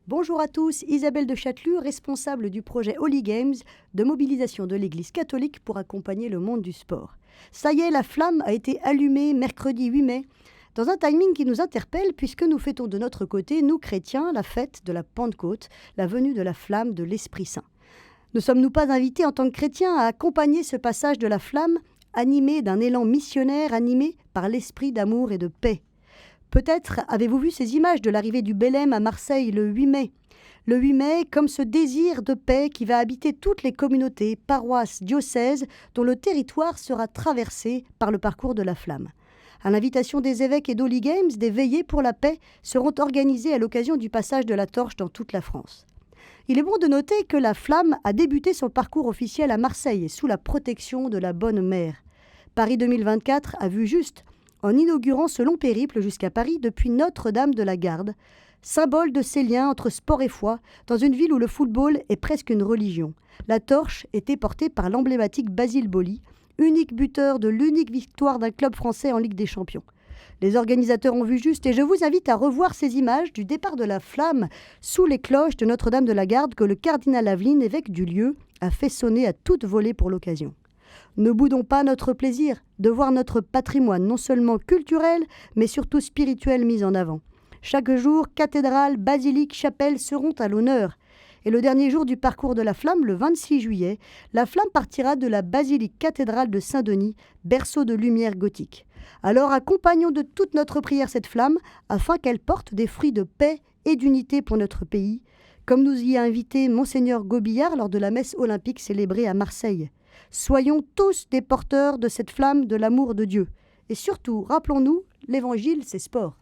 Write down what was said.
Bonjour à tous, Isabelle de Châtelus, responsable du projet Holy Games de mobilisation de l'Église catholique pour accompagner le monde du sport. Ça y est, la flamme a été allumée mercredi 8 mai, dans un timing qui nous interpelle puisque nous fêtons de notre côté, nous chrétiens, la fête de la Pentecôte, la venue de la flamme de l'Esprit Saint. Ne sommes-nous pas invités en tant que chrétiens à accompagner ce passage de la flamme, animé d'un élan missionnaire, animé par l'esprit d'amour et de paix ? Peut-être avez-vous vu ces images de l'arrivée du Bélem à Marseille le 8 mai. Le 8 mai, comme ce désir de paix qui va habiter toutes les communautés, paroisses, diocèses, dont le territoire sera traversé par le parcours de la flamme. À l'invitation des évêques et d'Holy Games, des veillées pour la paix seront organisées à l'occasion du passage de la torche dans toute la France. Il est bon de noter que la flamme a débuté son parcours officiel à Marseille, sous la protection de la Bonne Mère. Paris 2024 a vu juste en inaugurant ce long périple jusqu'à Paris depuis Notre-Dame de la Garde, symbole de ces liens entre sport et foi, dans une ville où le football est presque une religion. La torche était portée par l'emblématique Basile Boli, unique buteur de l'unique victoire d'un club français en Ligue des Champions. Les organisateurs ont vu juste et je vous invite à revoir ces images du départ de la flamme sous les cloches de Notre-Dame de la Garde que le cardinal Aveline, évêque du lieu, a fait sonner à toute volée pour l'occasion. Ne boudons pas notre plaisir de voir notre patrimoine non seulement culturel, mais surtout spirituel mis en avant. Chaque jour, cathédrales, basiliques, chapelles seront à l'honneur. Et le dernier jour du parcours de la flamme, le 26 juillet, la flamme partira de la basilique cathédrale de Saint-Denis, berceau de lumière gothique. Alors accompagnons de toute notre prière cette flamme, afin qu'elle porte des fruits de paix et d'unité pour notre pays, comme nous y a invité Monseigneur Gobillard lors de la messe olympique célébrée à Marseille. Soyons tous des porteurs de cette flamme de l'amour de Dieu. Et surtout, rappelons-nous, l'Évangile, c'est sport.